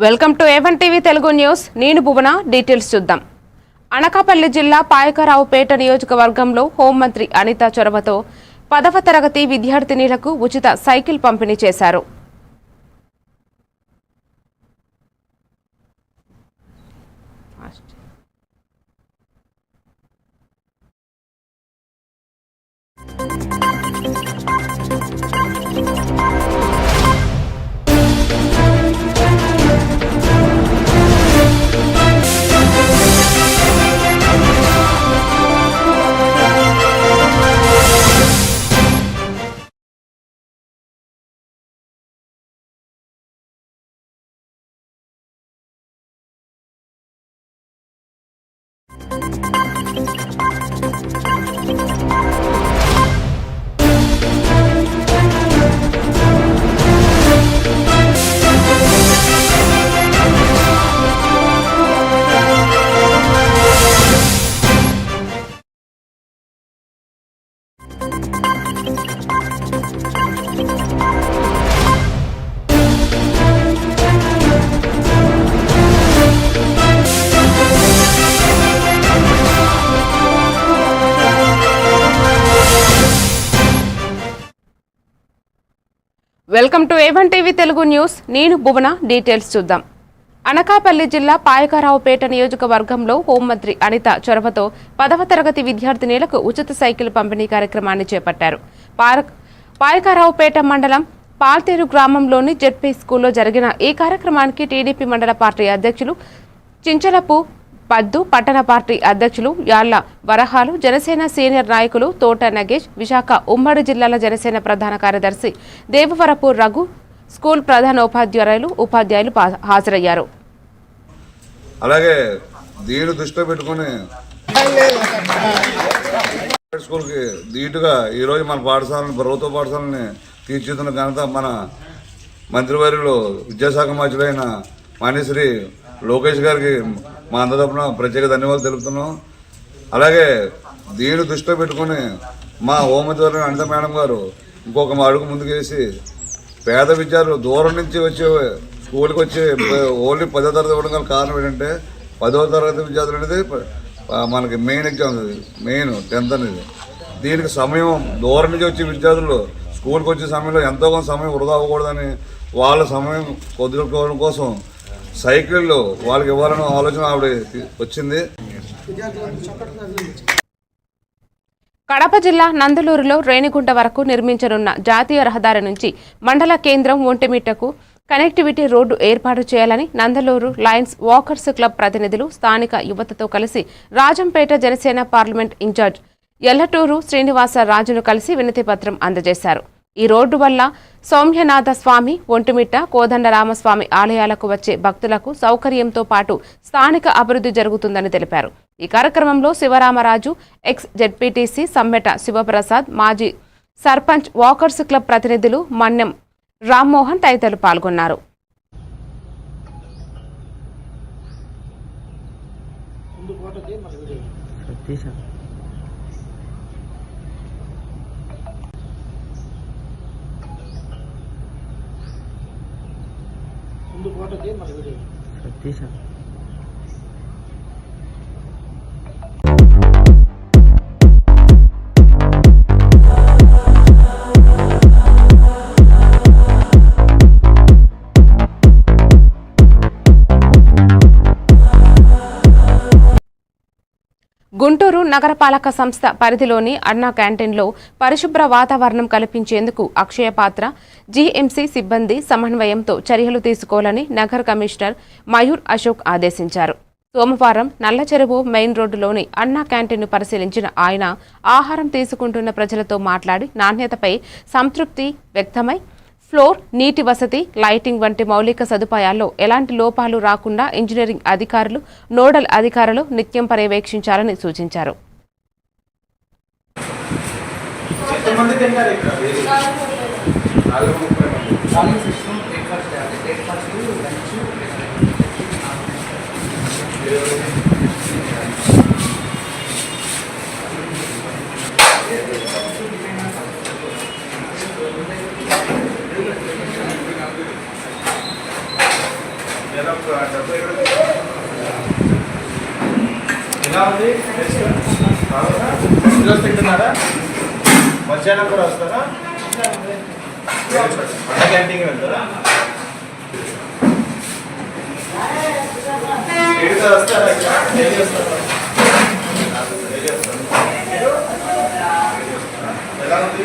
Welcome to A1 TV Telugu news. నేను భువన. Details చూద్దాం. అనకాపల్లి జిల్లా పాయకరావుపేట నియోజకవర్గంలో హోంమంత్రి అనిత చొరవతో 10వ తరగతి విద్యార్థినులకు ఉచిత సైకిల్ పంపిణీ చేశారు. Welcome to A1 TV Telugu news. నేను భువన. డీటెయిల్స్ చూద్దాం. అనకాపల్లి జిల్లా పాయకరావుపేట నియోజకవర్గంలో హోంమంత్రి అనిత చొరవతో 10వ తరగతి విద్యార్థినులకు ఉచిత సైకిల్ పంపిణీ కార్యక్రమాన్ని చేపట్టారు. పాయకరావుపేట మండలం పాల్తేరు గ్రామంలోని జెడ్పీ స్కూల్లో జరిగిన ఈ కార్యక్రమానికి టీడీపీ మండల పార్టీ అధ్యక్షులు చించలపు పద్దు, పట్టణ పార్టీ అధ్యక్షులు యాళ్ల వరహాలు, జనసేన సీనియర్ నాయకులు తోట నగేష్, విశాఖ ఉమ్మడి జిల్లాల జనసేన ప్రధాన కార్యదర్శి దేవవరపు రఘు, స్కూల్ ప్రధానోపాధ్యాయులు ఉపాధ్యాయులు హాజరయ్యారు. అలాగే దీని దృష్టిలో పెట్టుకుని స్కూల్కి ధీటుగా ఈరోజు మన పాఠశాలని, ప్రభుత్వ పాఠశాలని తీర్చిదిద్దిన ఘనత మన మంత్రివర్యులు విద్యాశాఖ మంత్రులైన మాన్యశ్రీ లోకేష్ గారికి మా అందరి తరపున ప్రత్యేక ధన్యవాదాలు తెలుపుతున్నాం. అలాగే దీని దృష్టిలో పెట్టుకుని మా హోంమంత్రి అనిత మేడం గారు ఇంకొక అడుగు ముందుకేసి పేద విద్యార్థులు దూరం నుంచి వచ్చే స్కూల్కి వచ్చి ఓన్లీ 10వ తరగతి ఇవ్వడం గల కారణం ఏంటంటే 10వ తరగతి విద్యార్థులు అనేది మనకి మెయిన్ ఎగ్జామ్, మెయిన్ 10th అనేది. దీనికి సమయం దూరం నుంచి వచ్చే విద్యార్థులు స్కూల్కి వచ్చే సమయంలో ఎంతో కొంత సమయం వృధా అవ్వకూడదని వాళ్ళ సమయం కొద్దికోవడం కోసం సైకిళ్ళు వాళ్ళకి ఇవ్వాలన్న ఆలోచన ఆవిడ వచ్చింది. కడప జిల్లా నందలూరులో రేణిగుంట వరకు నిర్మించనున్న జాతీయ రహదారి నుంచి మండల కేంద్రం ఒంటిమిట్టకు కనెక్టివిటీ రోడ్డు ఏర్పాటు చేయాలని నందలూరు లయన్స్ వాకర్స్ క్లబ్ ప్రతినిధులు స్థానిక యువతతో కలిసి రాజంపేట జనసేన పార్లమెంట్ ఇన్ఛార్జ్ ఎల్లటూరు శ్రీనివాస రాజును కలిసి వినతిపత్రం అందజేశారు. ఈ రోడ్డు వల్ల సౌమ్యనాథ స్వామి, ఒంటిమిట్ట, కోదండరామస్వామి ఆలయాలకు వచ్చే భక్తులకు సౌకర్యంతో పాటు స్థానిక అభివృద్ధి జరుగుతుందని తెలిపారు. ఈ కార్యక్రమంలో శివరామరాజు, ఎక్స్ జెడ్పీటీసీ సమ్మెట శివప్రసాద్, మాజీ సర్పంచ్, వాకర్స్ క్లబ్ ప్రతినిధులు మన్నెం రామ్మోహన్ తదితరులు పాల్గొన్నారు. గుంటూరు నగరపాలక సంస్థ పరిధిలోని అన్నా క్యాంటీన్లో పరిశుభ్ర వాతావరణం కల్పించేందుకు అక్షయ పాత్ర, జీఎంసీ సిబ్బంది సమన్వయంతో చర్యలు తీసుకోవాలని నగర కమిషనర్ మయూర్ అశోక్ ఆదేశించారు. సోమవారం నల్లచెరువు మెయిన్ రోడ్డులోని అన్నా క్యాంటీన్ను పరిశీలించిన ఆయన ఆహారం తీసుకుంటున్న ప్రజలతో మాట్లాడి నాణ్యతపై సంతృప్తి వ్యక్తమై ఫ్లోర్, నీటి వసతి, లైటింగ్ వంటి మౌలిక సదుపాయాల్లో ఎలాంటి లోపాలు రాకుండా ఇంజనీరింగ్ అధికారులు, నోడల్ అధికారులు నిత్యం పర్యవేక్షించాలని సూచించారు. ఎలా ఉంది ఈరోజు తింటున్నారా? మధ్యాహ్నం కూడా వస్తారా? వంట క్యాంటీన్కి వెళ్తారా? ఏడుగా వస్తారా? డైలీ వస్తారా? ఎలా ఉంది?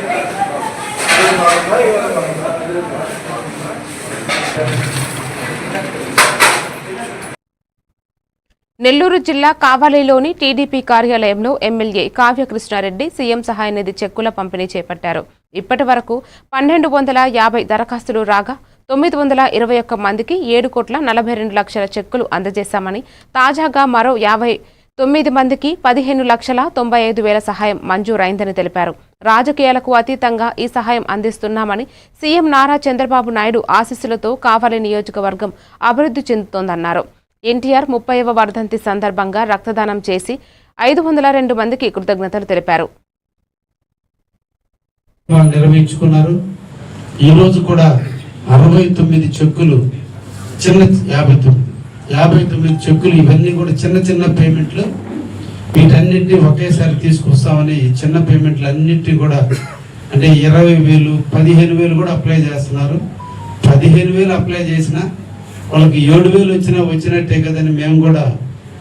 నెల్లూరు జిల్లా కావలిలోని టీడీపీ కార్యాలయంలో ఎమ్మెల్యే కావ్య కృష్ణారెడ్డి సీఎం సహాయ నిధి చెక్కుల పంపిణీ చేపట్టారు. ఇప్పటి వరకు 1250 దరఖాస్తులు రాగా 921 మందికి 7,42,00,000 చెక్కులు అందజేశామని, తాజాగా మరో 59 మందికి 15,95,000 సహాయం మంజూరైందని తెలిపారు. రాజకీయాలకు అతీతంగా ఈ సహాయం అందిస్తున్నామని, సీఎం నారా చంద్రబాబు నాయుడు ఆశీస్సులతో కావలి నియోజకవర్గం అభివృద్ధి చెందుతోందన్నారు. ఎన్టీఆర్ 30వ వర్ధంతి సందర్భంగా రక్తదానం చేసి 502 మందికి కృతజ్ఞతలు తెలిపారు. నిర్వహించుకున్నారు. ఈ రోజు కూడా 69 చెక్కులు, చిన్న 59 చెక్కులు, ఇవన్నీ కూడా చిన్న పేమెంట్లు. వీటన్నిటిని ఒకేసారి తీసుకొస్తామని చిన్న పేమెంట్లు అన్నింటినీ కూడా అంటే 20,000, 15,000 కూడా అప్లై చేస్తున్నారు. 15,000 అప్లై చేసినా వాళ్ళకి 7,000 వచ్చినట్టే కదని మేము కూడా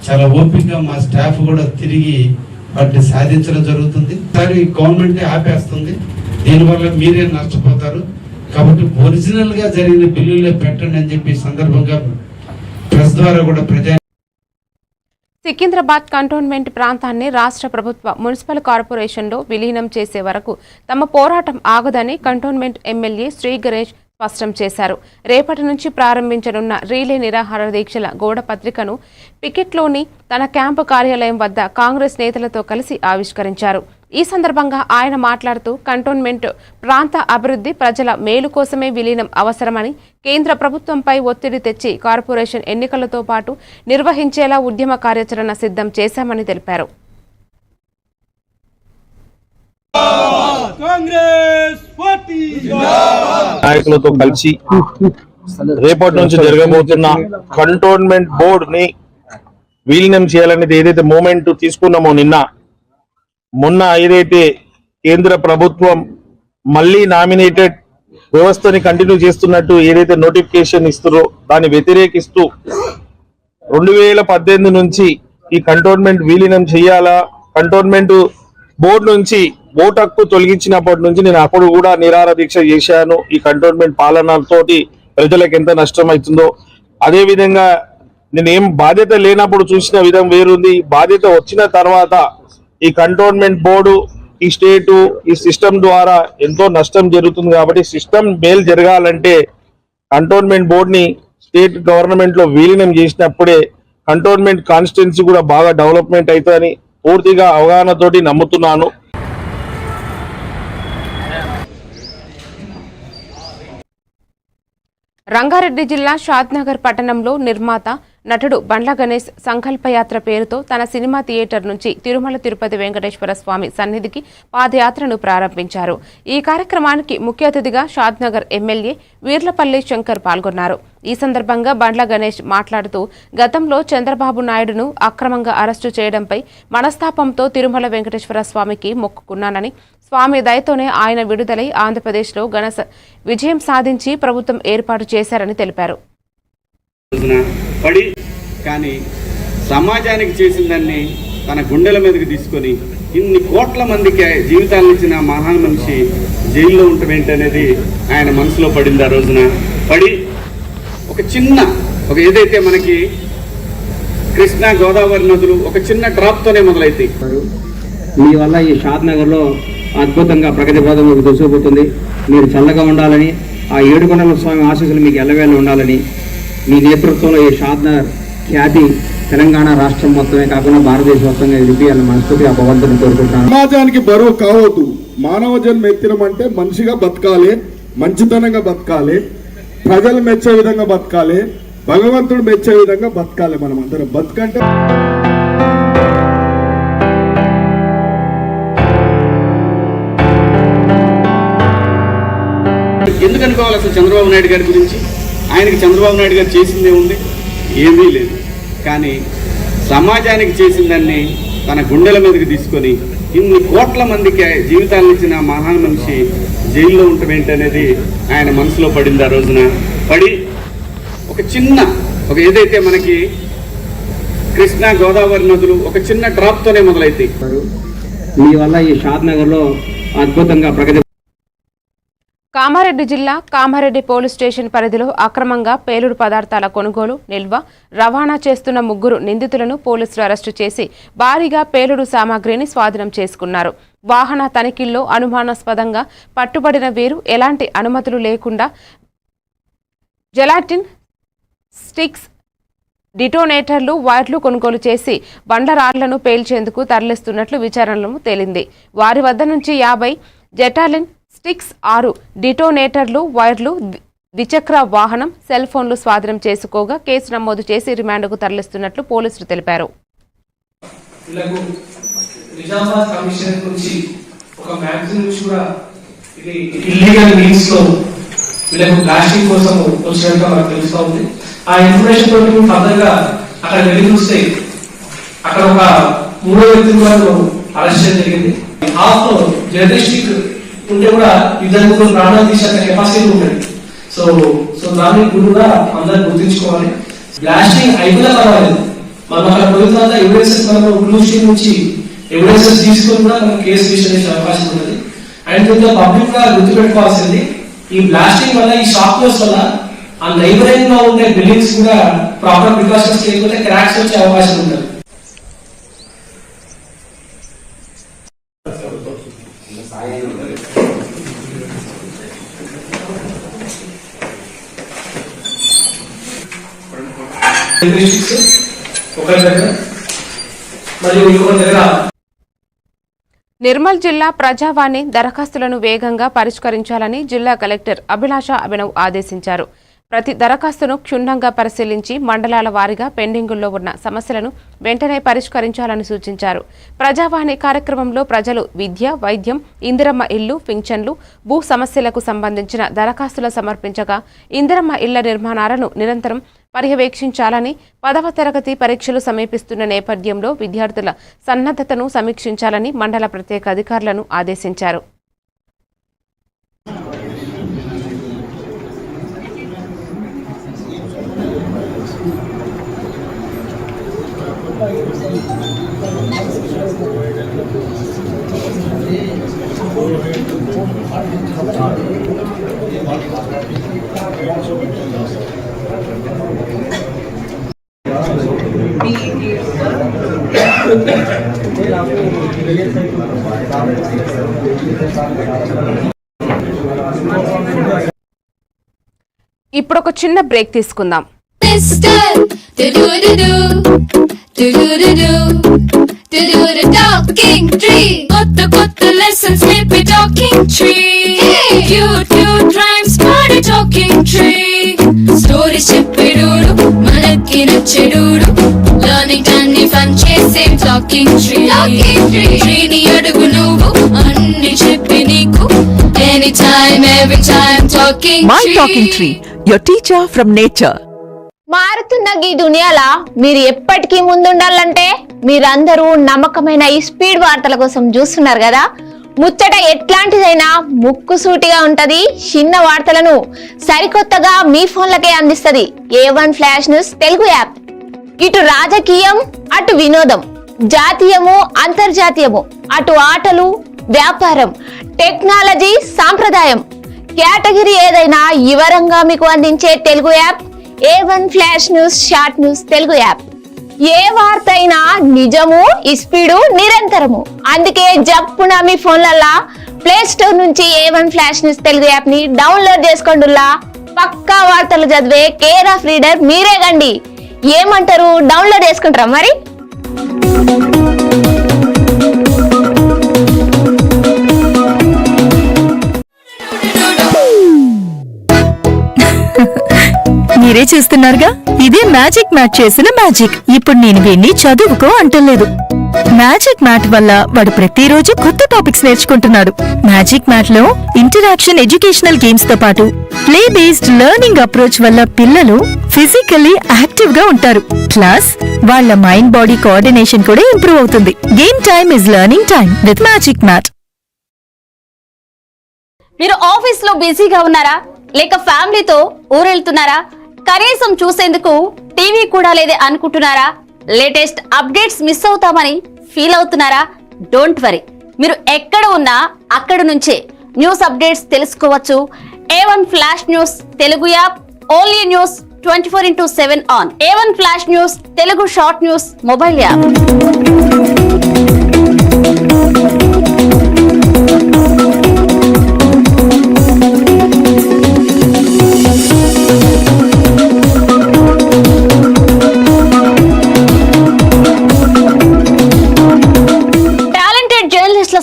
చాలా ఓపికగా మా స్టాఫ్ కూడా తిరిగి వాటిని సాధించడం జరుగుతుంది. ఈసారి గవర్నమెంటే ఆపేస్తుంది, దీనివల్ల మీరే నష్టపోతారు. కాబట్టి ఒరిజినల్ గా జరిగిన బిల్లులే పెట్టండి అని చెప్పి సందర్భంగా ప్రెస్ ద్వారా కూడా సికింద్రాబాద్ కంటోన్మెంట్ ప్రాంతాన్ని రాష్ట్ర ప్రభుత్వ మున్సిపల్ కార్పొరేషన్లో విలీనం చేసే వరకు తమ పోరాటం ఆగదని కంటోన్మెంట్ ఎమ్మెల్యే శ్రీ గణేష్ స్పష్టం చేశారు. రేపటి నుంచి ప్రారంభించనున్న రీలే నిరాహార దీక్షల గోడ పత్రికను పికెట్లోని తన క్యాంపు కార్యాలయం వద్ద కాంగ్రెస్ నేతలతో కలిసి ఆవిష్కరించారు. ఈ సందర్భంగా ఆయన మాట్లాడుతూ కంటోన్మెంట్ ప్రాంత అభివృద్ధి ప్రజల మేలు కోసమే విలీనం అవసరమని, కేంద్ర ప్రభుత్వంపై ఒత్తిడి తెచ్చి కార్పొరేషన్ ఎన్నికలతో పాటు నిర్వహించేలా ఉద్యమ కార్యాచరణ సిద్ధం చేశామని తెలిపారు. నాయకులతో కలిసి రేపటి నుంచి జరగబోతున్న కంటోన్మెంట్ బోర్డ్ ని విలీనం చేయాలనేది ఏదైతే మూమెంట్ తీసుకున్నామో మొన్న ఏదైతే కేంద్ర ప్రభుత్వం మళ్ళీ నామినేటెడ్ వ్యవస్థని కంటిన్యూ చేస్తున్నట్టు ఏదైతే నోటిఫికేషన్ ఇస్తారో దాన్ని వ్యతిరేకిస్తూ 2018 నుంచి ఈ కంటోన్మెంట్ విలీనం చేయాలా, కంటోన్మెంట్ బోర్డు నుంచి ఓటు హక్కు తొలగించినప్పటి నుంచి నేను అప్పుడు కూడా నిరాహార దీక్ష చేశాను. ఈ కంటోన్మెంట్ పాలనతోటి ప్రజలకు ఎంత నష్టం అవుతుందో, అదే విధంగా నేనేం బాధ్యత లేనప్పుడు చూసిన విధం వేరుంది. బాధ్యత వచ్చిన తర్వాత ఈ కంటోన్మెంట్ బోర్డు, ఈ స్టేటు, ఈ సిస్టమ్ ద్వారా ఎంతో నష్టం జరుగుతుంది. కాబట్టి సిస్టమ్ మేలు జరగాలంటే కంటోన్మెంట్ బోర్డుని స్టేట్ గవర్నమెంట్ లో విలీనం చేసినప్పుడే కంటోన్మెంట్ కాన్స్టిట్యున్సీ కూడా బాగా డెవలప్మెంట్ అవుతుందని పూర్తిగా అవగాహనతోటి నమ్ముతున్నాను. రంగారెడ్డి జిల్లా షాద్నగర్ పట్టణంలో నిర్మాత నటుడు బండ్ల గణేష్ సంకల్పయాత్ర పేరుతో తన సినిమా థియేటర్ నుంచి తిరుమల తిరుపతి వెంకటేశ్వర స్వామి సన్నిధికి పాదయాత్రను ప్రారంభించారు. ఈ కార్యక్రమానికి ముఖ్య అతిథిగా షాద్నగర్ ఎమ్మెల్యే వీర్లపల్లి శంకర్ పాల్గొన్నారు. ఈ సందర్భంగా బండ్ల గణేష్ మాట్లాడుతూ గతంలో చంద్రబాబు నాయుడును అక్రమంగా అరెస్టు చేయడంపై మనస్తాపంతో తిరుమల వెంకటేశ్వర స్వామికి మొక్కుకున్నానని, స్వామి దయతోనే ఆయన విడుదలై ఆంధ్రప్రదేశ్లో ఘన విజయం సాధించి ప్రభుత్వం ఏర్పాటు చేశారని తెలిపారు. కానీ సమాజానికి చేసిన దాన్ని తన గుండెల మీదకి తీసుకొని ఇన్ని కోట్ల మందికి జీవితాలను ఇచ్చిన మహాన్ మనిషి జైల్లో ఉండటం ఏంటనేది ఆయన మనసులో పడింది. ఆ రోజున పడి ఒక ఏదైతే మనకి కృష్ణా గోదావరి నదులు ఒక చిన్న డ్రాప్తోనే మొదలైతాయి. మీ వల్ల ఈ షాద్నగర్లో అద్భుతంగా ప్రగతి పథంలోకి దూసుకుపోతుంది. మీరు చల్లగా ఉండాలని, ఆ ఏడుకొండల స్వామి ఆశీస్సులు మీకు ఎల్లవేళ ఉండాలని, మీ నేతృత్వంలో ఈ షాద్నగర్ ఖ్యాతి తెలంగాణ రాష్ట్రం మొత్తమే కాకుండా భారతదేశ మొత్తంగా ఎదిపియాలని మనస్ఫూర్తిగా భగవంతుని కోరుకుంటున్నాను. సమాజానికి బరువు కావద్దు. మానవ జన్మ ఎత్తినం అంటే మనిషిగా బతకాలి, మంచితనంగా బతకాలి, ప్రజలు మెచ్చే విధంగా బతకాలి, భగవంతుడు మెచ్చే విధంగా బతకాలి. మనం అందరం బతకంటే ఎందుకు అనుకోవాలి అసలు చంద్రబాబు నాయుడు గారి గురించి? ఆయనకి చంద్రబాబు నాయుడు గారు చేసిందే ఉంది. ఏమీ లేదు. కానీ సమాజానికి చేసిందాన్ని తన గుండెల మీదకి తీసుకొని ఇన్ని కోట్ల మందికి జీవితాలను ఇచ్చిన మహామనిషి జైల్లో ఉండటం ఏంటనేది ఆయన మనసులో పడింది. ఆ రోజున పడి ఒక ఏదైతే మనకి కృష్ణా గోదావరి నదులు ఒక చిన్న డ్రాప్తోనే మొదలైతాయి. మీ వల్ల ఈ షాద్ నగర్లో అద్భుతంగా ప్రగతి. కామారెడ్డి జిల్లా కామారెడ్డి పోలీస్ స్టేషన్ పరిధిలో అక్రమంగా పేలుడు పదార్థాల కొనుగోలు, నిల్వ, రవాణా చేస్తున్న 3 నిందితులను పోలీసులు అరెస్టు చేసి భారీగా పేలుడు సామాగ్రిని స్వాధీనం చేసుకున్నారు. వాహన తనిఖీల్లో అనుమానాస్పదంగా పట్టుబడిన వీరు ఎలాంటి అనుమతులు లేకుండా జెలాటిన్ స్టిక్స్, డిటోనేటర్లు, వైర్లు కొనుగోలు చేసి బండరాళ్లను పేల్చేందుకు తరలిస్తున్నట్లు విచారణలో తేలింది. వారి వద్ద నుంచి 50 జెటాలిన్ స్టిక్స్, 6 డిటోనేటర్లు, వైర్లు, ద్విచక్ర వాహనం, సెల్ ఫోన్లు స్వాధీనం చేసుకోగా కేసు నమోదు చేసి రిమాండ్కు తరలిస్తున్నట్లు పోలీసులు తెలిపారు. ఆ ఇన్ఫర్మేషన్ తోటి ఫర్దర్ గా అక్కడ వెళ్ళి చూస్తే అక్కడ ఒక 3 వ్యక్తులను అరెస్ట్ చేయడం జరిగింది. హాఫ్ జర్నలిస్టిక్ ఉంటే కూడా 2 ప్రాణాలు తీసే కెపాసిటీ ఉంటుంది. సో దాన్ని కూడా అందరూ గుర్తించుకోవాలి. బ్లాస్టింగ్ అయిపోయినా పర్వాలేదు, మనం అక్కడ పోయిన తర్వాత ఎవిడెన్సెస్ మనం బ్లూ స్టీల్ నుంచి ఎవిడెన్సెస్ తీసుకొని కూడా మనం కేసు రిజిస్టర్ చేసే అవకాశం ఉంటుంది. అండ్ ఇంకా పబ్లిక్ గా గుర్తుపెట్టుకోవాల్సింది, ఈ బ్లాస్టింగ్ వల్ల, ఈ షాక్ న్యూస్ వల్ల ఆ నైబరింగ్ లో ఉండే బిల్డింగ్స్ కూడా ప్రాపర్ ప్రికాషన్స్ చేయకపోతే క్రాక్స్ వచ్చే అవకాశం ఉంటుంది. ఒకరి దగ్గర మరియు ఇంకొకరి దగ్గర. నిర్మల్ జిల్లా ప్రజావాణి దరఖాస్తులను వేగంగా పరిష్కరించాలని జిల్లా కలెక్టర్ అభిలాష అభినవ్ ఆదేశించారు. ప్రతి దరఖాస్తును క్షుణ్ణంగా పరిశీలించి మండలాల వారీగా పెండింగుల్లో ఉన్న సమస్యలను వెంటనే పరిష్కరించాలని సూచించారు. ప్రజావాణి కార్యక్రమంలో ప్రజలు విద్య, వైద్యం, ఇందిరమ్మ ఇల్లు, పింఛన్లు, భూ సమస్యలకు సంబంధించిన దరఖాస్తులు సమర్పించగా ఇందిరమ్మ ఇళ్ల నిర్మాణాలను నిరంతరం పర్యవేక్షించాలని, 10వ తరగతి పరీక్షలు సమీపిస్తున్న నేపథ్యంలో విద్యార్థుల సన్నద్ధతను సమీక్షించాలని మండల ప్రత్యేక అధికారులను ఆదేశించారు. ఇప్పుడు ఒక చిన్న బ్రేక్ తీసుకుందాం. Talking tree, కొత్త lessons నేర్పే talking tree. Cute rhymes పాడే talking tree. Stories చెప్పేడోడు మనకి నచ్చేడోడు. Learning అన్ని fun చేసే talking tree. Tree ని అడుగు నువ్వు అన్ని చెప్పి నీకు. Anytime, every time talking tree. My talking tree, your teacher from nature. మారుతున్న ఈ దునియాల మీరు ఎప్పటికీ ముందుండాలంటే మీరందరూ నమ్మకమైన ఈ స్పీడ్ వార్తల కోసం చూస్తున్నారు కదా. ముచ్చట ఎట్లాంటిదైనా ముక్కుసూటిగా ఉంటది. చిన్న వార్తలను సరికొత్తగా మీ ఫోన్లకే అందిస్తది A1 flash news Telugu app. ఇటు రాజకీయం, అటు వినోదం, జాతీయము, అంతర్జాతీయము, అటు ఆటలు, వ్యాపారం, టెక్నాలజీ, సాంప్రదాయం, కేటగిరీ ఏదైనా వివరంగా మీకు అందించే Telugu app A1 flash news short news Telugu app. ఏ వార్త అయినా నిజము, స్పీడు, నిరంతరము. అందుకే జప్పున మీ ఫోన్లల్లా ప్లే స్టోర్ నుంచి A1 flash news Telugu app ని డౌన్లోడ్ చేసుకోండిలా. పక్కా వార్తలు చదివే కేర్ ఆఫ్ రీడర్ మీరే గండి. ఏమంటారు, డౌన్లోడ్ చేసుకుంటారా మరి? మీరే చూస్తున్నారుగా, ఇదే మ్యాజిక్ మ్యాట్ చేసిన మ్యాజిక్. ఇప్పుడు నేను వీణ్ణి చదువుకో అంటలేదు. మ్యాజిక్ మ్యాట్ వల్ల వాడు ప్రతిరోజు కొత్త టాపిక్స్ నేర్చుకుంటున్నాడు. మ్యాజిక్ మ్యాట్ లో ఇంటరాక్షన్, ఎడ్యుకేషనల్ గేమ్స్ తో పాటు ప్లే బేస్డ్ లెర్నింగ్ అప్రోచ్ వల్ల పిల్లలు ఫిజికల్లీ యాక్టివ్ గా ఉంటారు. ప్లస్ వాళ్ళ మైండ్ బాడీ కోఆర్డినేషన్ కూడా ఇంప్రూవ్ అవుతుంది. Game time is learning time with magic mat. మీరు ఆఫీస్ లో బిజీగా ఉన్నారా, లేక ఫ్యామిలీతో ఊరెళ్తున్నారా, కనీసం చూసేందుకు టీవీ కూడా లేదే అనుకుంటున్నారా, లేటెస్ట్ అప్డేట్స్ మిస్ అవుతామని ఫీల్ అవుతున్నారా? డోంట్ వరీ, మీరు ఎక్కడ ఉన్నా అక్కడ నుంచే న్యూస్ అప్డేట్స్ తెలుసుకోవచ్చు. A1 flash news Telugu app, only news 24/7 on. A1 flash news Telugu short news mobile app.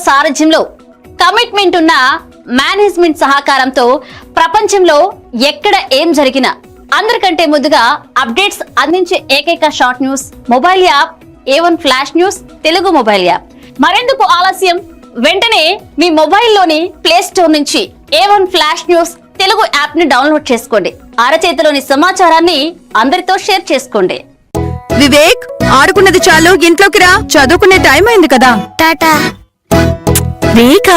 సారథ్యంలో కమిట్మెంట్ ఉన్న మేనేజ్మెంట్ సహకారంతో ప్రపంచంలో ఎక్కడ ఏం జరిగినా అందరికంటే ముందుగా అప్డేట్స్ అందించే ఏకైక short news mobile app A1 flash news Telugu mobile app. మరెందుకు ఆలస్యం, వెంటనే మీ మొబైల్లోని ప్లే స్టోర్ నుంచి A1 flash news Telugu app ని డౌన్లోడ్ చేసుకోండి. అరచేతిలోని సమాచారాన్ని అందరితో షేర్ చేసుకోండి. వివేక్, ఆడుకున్నది చాలు, ఇంట్లోకి రా, చదువుకునే టైం అయింది కదా. టాటా. రేఖ,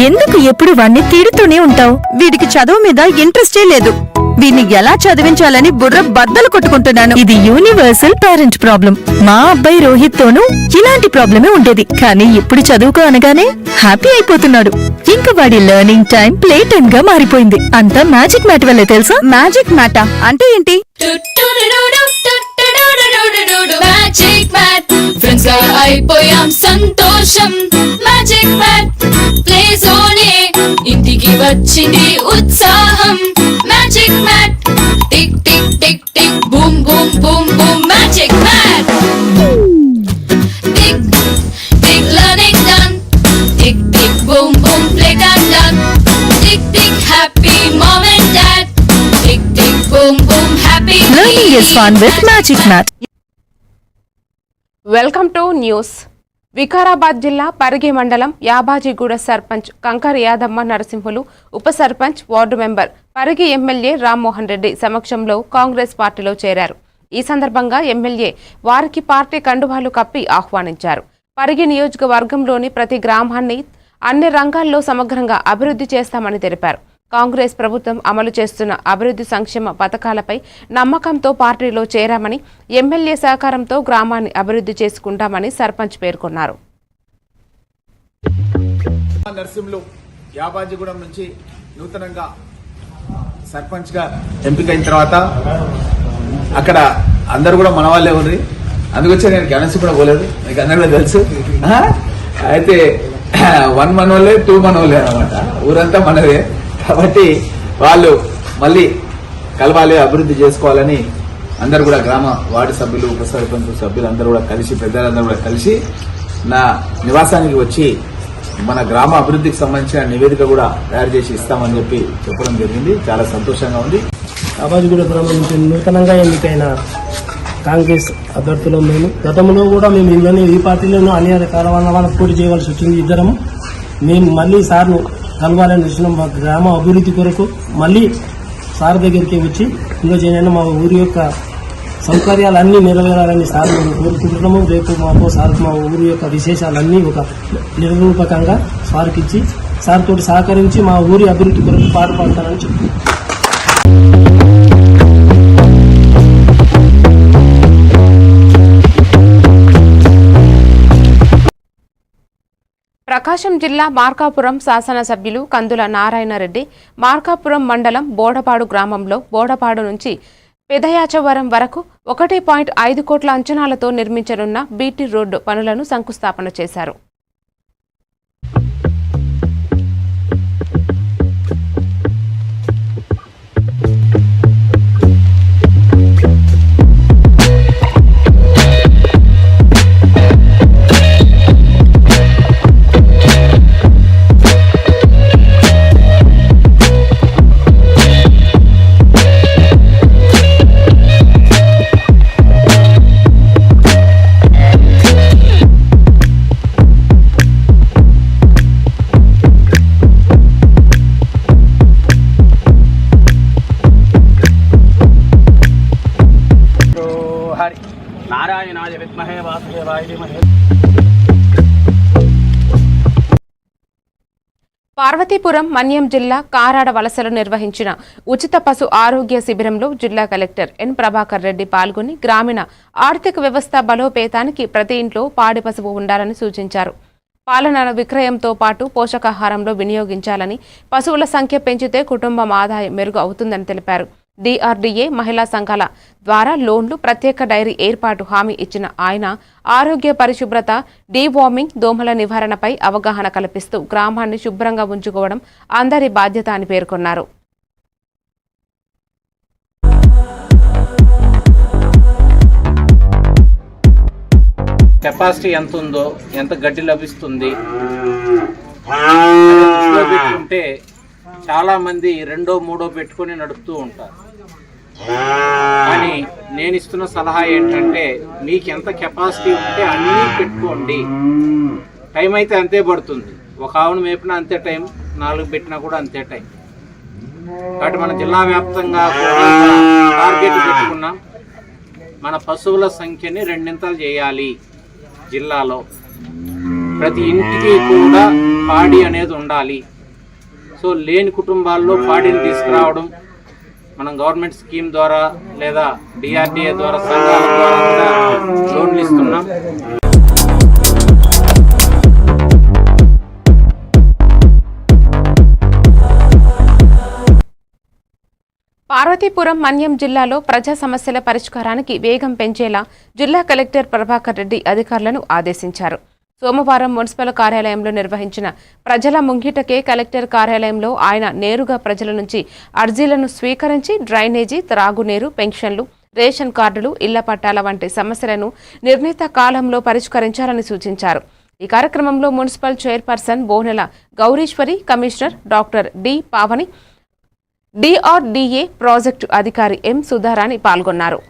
ఎందుకు ఎప్పుడు వాణ్ణి తిడుతూనే ఉంటావు? వీడికి చదువు మీద ఇంట్రెస్టే లేదు. వీడిని ఎలా చదివించాలని బుర్ర బద్దలు కొట్టుకుంటున్నాను. ఇది యూనివర్సల్ పేరెంట్ ప్రాబ్లం. మా అబ్బాయి రోహిత్ తోనూ ఇలాంటి ప్రాబ్లమే ఉండేది, కానీ ఇప్పుడు చదువుకో అనగానే హ్యాపీ అయిపోతున్నాడు. ఇంకా వాడి లెర్నింగ్ టైం ప్లే టైం గా మారిపోయింది. అంతా మ్యాజిక్ మ్యాట్ వల్లే తెలుసా? మ్యాజిక్ మ్యాటా అంటే ఏంటి? మ్యాజిక్ మ్యాట్ ఫ్రెండ్స్ గా అయిపోయాం సంతోషం. మ్యాజిక్ మ్యాట్ ప్లే జోనే ఇంటికి వచ్చింది ఉత్సాహం. Magic mat tick tick tick tick boom boom boom boom. Magic mat tick tick learning done. Tick tick boom boom play done done. Tick tick happy mom and dad. Tick tick boom boom happy. Learning is fun with Magic Mat. Welcome to news. Vikarabad జిల్లా పరిగి మండలం యాబాజీగూడ సర్పంచ్ కంకర్ యాదమ్మ నరసింహులు, ఉప sarpanch ward member Parigi MLA Rammohan Reddy సమక్షంలో కాంగ్రెస్ పార్టీలో చేరారు. ఈ సందర్భంగా MLA వారికి party కండువాలు కప్పి ఆహ్వానించారు. పరిగి నియోజకవర్గంలోని ప్రతి గ్రామాన్ని అన్ని రంగాల్లో సమగ్రంగా అభివృద్ధి చేస్తామని తెలిపారు. కాంగ్రెస్ ప్రభుత్వం అమలు చేస్తున్న అభివృద్ధి సంక్షేమ పథకాలపై నమ్మకంతో పార్టీలో చేరామని, ఎమ్మెల్యే సహకారంతో గ్రామాన్ని అభివృద్ధి చేసుకుంటామని సర్పంచ్ పేర్కొన్నారు. నర్సింహులు యాబాజీగూడెం నుంచి నూతనంగా సర్పంచ్ గా ఎంపికైన తర్వాత అక్కడ అందరు కూడా మన వాళ్ళే ఉంది. అందుకొచ్చే నేను గణేష్ కూడా పోలేదు, మీకు అందరూ కూడా తెలుసు. అయితే 1 మనోళ్ళే 2 మనోళ్ళే అనమాట, ఊరంతా మనదే. కాబట్టి వాళ్ళు మళ్ళీ కలవాలి, అభివృద్ధి చేసుకోవాలని అందరు కూడా గ్రామ వార్డు సభ్యులు, ఉప సర్పంచ్ సభ్యులు అందరూ కూడా కలిసి, పెద్దలందరూ కూడా కలిసి నా నివాసానికి వచ్చి మన గ్రామ అభివృద్ధికి సంబంధించిన నివేదిక కూడా తయారు చేసి ఇస్తామని చెప్పడం జరిగింది. చాలా సంతోషంగా ఉంది. యాబాజీగూడ గ్రామం నుంచి నూతనంగా ఎన్నికైన కాంగ్రెస్ అభ్యర్థులు మేము. గతంలో కూడా మేము ఇందులోనే ఈ పార్టీలోనూ అనేక కారణాల పోటీ చేయవలసి వచ్చింది. ఇద్దరము మేము మళ్ళీ సార్ను కలవాలని వచ్చినాం. మా గ్రామ అభివృద్ధి కొరకు మళ్ళీ సార్ దగ్గరికి వచ్చి ఇందులో చేయనైనా మా ఊరి యొక్క సౌకర్యాలన్నీ నెరవేరాలని సార్ మేము కోరుకుంటున్నాము. రేపు మాకు సార్ మా ఊరి యొక్క విశేషాలన్నీ ఒక నిరూపకంగా సార్కి ఇచ్చి సార్ తోటి సహకరించి మా ఊరి అభివృద్ధి కొరకు పాటుపడతారని చెప్తున్నాం. ప్రకాశం జిల్లా మార్కాపురం శాసనసభ్యులు కందుల నారాయణరెడ్డి మార్కాపురం మండలం బోడపాడు గ్రామంలో బోడపాడు నుంచి పెదయాచవరం వరకు 1.5 కోట్ల అంచనాలతో నిర్మించనున్న బీటీ రోడ్డు పనులను శంకుస్థాపన చేశారు. నారాయణాయ విద్మహే వాసుదేవాయ ధీమహి. పార్వతీపురం మన్యం జిల్లా కారాడ వలసలో నిర్వహించిన ఉచిత పశు ఆరోగ్య శిబిరంలో జిల్లా కలెక్టర్ ఎన్ ప్రభాకర్ రెడ్డి పాల్గొని గ్రామీణ ఆర్థిక వ్యవస్థ బలోపేతానికి ప్రతి ఇంట్లో పాడి పశువు ఉండాలని సూచించారు. పాలన విక్రయంతో పాటు పోషకాహారంలో వినియోగించాలని, పశువుల సంఖ్య పెంచితే కుటుంబం ఆదాయం మెరుగు అవుతుందని తెలిపారు. DRDA మహిళా సంఘాల ద్వారా లోన్లు, ప్రత్యేక డైరీ ఏర్పాటు హామీ ఇచ్చిన ఆయన ఆరోగ్య పరిశుభ్రత, డీవార్మింగ్, దోమల నివారణపై అవగాహన కల్పిస్తూ గ్రామాన్ని శుభ్రంగా ఉంచుకోవడం అందరి బాధ్యత అని పేర్కొన్నారు. కెపాసిటీ ఎంత ఉందో, ఎంత గడ్డి లభిస్తుంది దృష్టిలో పెట్టుకుంటే చాలా మంది రెండో మూడో పెట్టుకొని నడుపుతూ ఉంటారు. కానీ నేను ఇస్తున్న సలహా ఏంటంటే, మీకు ఎంత కెపాసిటీ ఉంటే అన్నీ పెట్టుకోండి. టైం అయితే అంతే పడుతుంది. ఒక ఆవును మేపినా అంతే టైం, 4 పెట్టినా కూడా అంతే టైం. కాబట్టి మన జిల్లా వ్యాప్తంగా టార్గెట్ పెట్టుకున్నాం. మన పశువుల సంఖ్యని 2 చేయాలి. జిల్లాలో ప్రతి ఇంటికి కూడా పాడి అనేది ఉండాలి. సో లేని కుటుంబాల్లో పాడిని తీసుకురావడం, మనం గవర్నమెంట్ స్కీమ్ ద్వారా లేదా DRDA ద్వారా సంఘాల ద్వారా కూడా లోన్లు ఇస్తున్నాం. పార్వతీపురం మన్యం జిల్లాలో ప్రజా సమస్యల పరిష్కారానికి వేగం పెంచేలా జిల్లా కలెక్టర్ ప్రభాకర్ రెడ్డి అధికారులను ఆదేశించారు. సోమవారం మున్సిపల్ కార్యాలయంలో నిర్వహించిన ప్రజల ముంగిటకే కలెక్టర్ కార్యాలయంలో ఆయన నేరుగా ప్రజల నుంచి అర్జీలను స్వీకరించి డ్రైనేజీ, త్రాగునీరు, పెన్షన్లు, రేషన్ కార్డులు, ఇళ్ల పట్టాల వంటి సమస్యలను నిర్ణీత కాలంలో పరిష్కరించాలని సూచించారు. ఈ కార్యక్రమంలో municipal chairperson Bonela Gowriswari, commissioner doctor D Pavani, DRDA project అధికారి ఎం సుధారాణి పాల్గొన్నారు.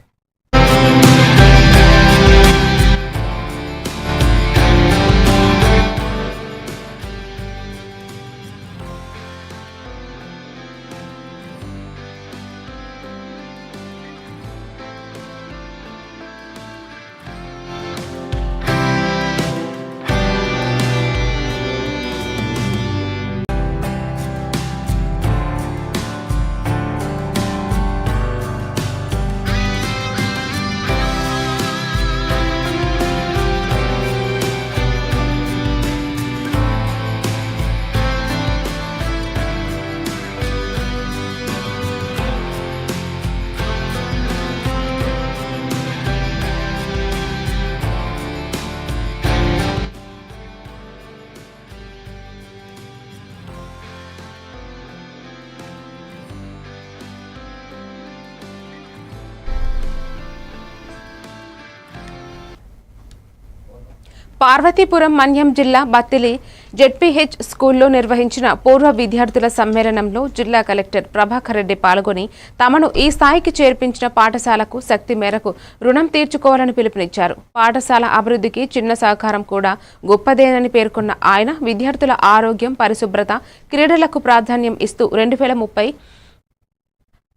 పార్వతీపురం మన్యం జిల్లా బత్తిలి జెడ్పీహెచ్ స్కూల్లో నిర్వహించిన పూర్వ విద్యార్థుల సమ్మేళనంలో జిల్లా కలెక్టర్ ప్రభాకర్ రెడ్డి పాల్గొని తమను ఈ స్థాయికి చేర్పించిన పాఠశాలకు శక్తి మేరకు రుణం తీర్చుకోవాలని పిలుపునిచ్చారు. పాఠశాల అభివృద్ధికి చిన్న సహకారం కూడా గొప్పదేనని పేర్కొన్న ఆయన విద్యార్థుల ఆరోగ్యం, పరిశుభ్రత, క్రీడలకు ప్రాధాన్యం ఇస్తూ 2030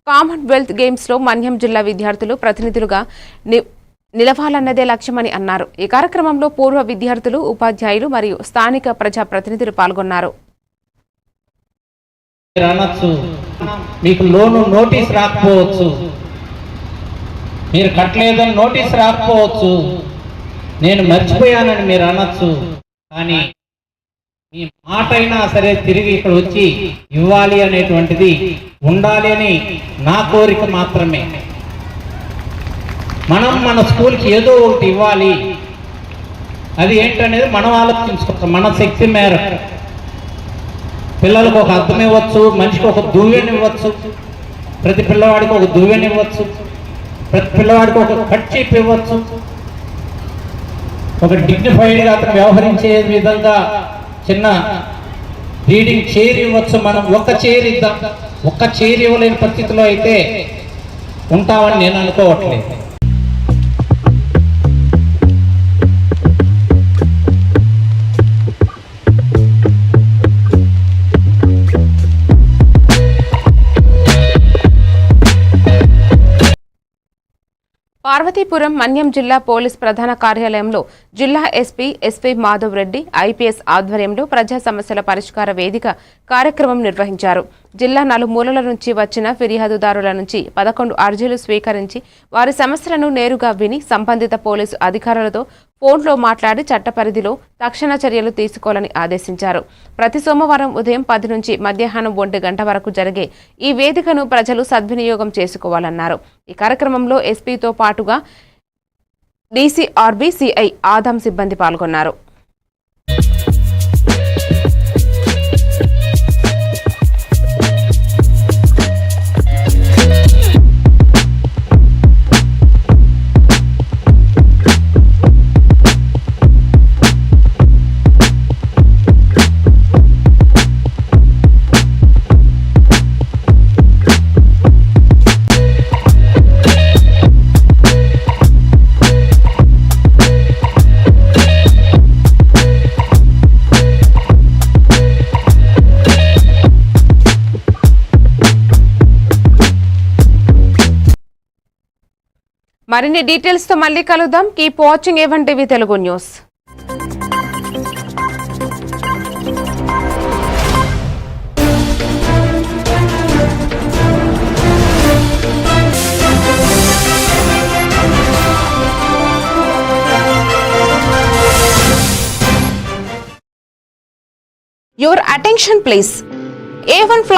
కామన్వెల్త్ గేమ్స్లో మన్యం జిల్లా విద్యార్థులు ప్రతినిధులుగా నిలవాలన్నదే లక్ష్యమని అన్నారు. ఈ కార్యక్రమంలో పూర్వ విద్యార్థులు, ఉపాధ్యాయులు మరియు స్థానిక ప్రజా ప్రతినిధులు పాల్గొన్నారు. మీకు లోను నోటీస్ రాకపోవచ్చు, మీరు కట్టలేదని నోటీస్ రాకపోవచ్చు, నేను మర్చిపోయానని మీరు అనొచ్చు. కానీ మీ మాట అయినా సరే తిరిగి ఇక్కడ వచ్చి ఇవ్వాలి అనేటువంటిది ఉండాలి అని నా కోరిక మాత్రమే. మనం మన స్కూల్కి ఏదో ఒకటి ఇవ్వాలి, అది ఏంటనేది మనం ఆలోచించుకోవచ్చు. మన శక్తి మేరకు పిల్లలకు ఒక అర్థం ఇవ్వచ్చు, మనిషికి ఒక దువ్వెని ఇవ్వచ్చు, ప్రతి పిల్లవాడికి ఒక దువ్వెని ఇవ్వచ్చు, ప్రతి పిల్లవాడికి ఒక కట్చీప్ ఇవ్వచ్చు, ఒక డిగ్నిఫైడ్గా అతను వ్యవహరించే విధంగా చిన్న రీడింగ్ చైర్ ఇవ్వచ్చు. మనం ఒక్క చైర్ ఇద్దాం. ఒక్క చైర్ ఇవ్వలేని పరిస్థితిలో అయితే ఉంటామని నేను అనుకోవట్లేదు. పార్వతీపురం మన్యం జిల్లా పోలీస్ ప్రధాన కార్యాలయంలో జిల్లా ఎస్పీ మాధవ్ రెడ్డి ఐపీఎస్ ఆధ్వర్యంలో ప్రజా సమస్యల పరిష్కార వేదిక కార్యక్రమం నిర్వహించారు. జిల్లా నలుమూలల నుంచి వచ్చిన ఫిర్యాదుదారుల నుంచి 11 అర్జీలు స్వీకరించి వారి సమస్యలను నేరుగా విని సంబంధిత పోలీసు అధికారులతో ఫోన్లో మాట్లాడి చట్ట పరిధిలో తక్షణ చర్యలు తీసుకోవాలని ఆదేశించారు. ప్రతి సోమవారం ఉదయం 10 నుంచి మధ్యాహ్నం 1 గంట వరకు జరిగే ఈ వేదికను ప్రజలు సద్వినియోగం చేసుకోవాలన్నారు. ఈ కార్యక్రమంలో ఎస్పీతో పాటుగా డీసీఆర్బీ సిఐ ఆదాం సిబ్బంది పాల్గొన్నారు. మరిన్ని డీటెయిల్స్ తో మళ్ళీ కలుద్దాం. Keep watching A1 TV Telugu news. Your attention please. A1 flash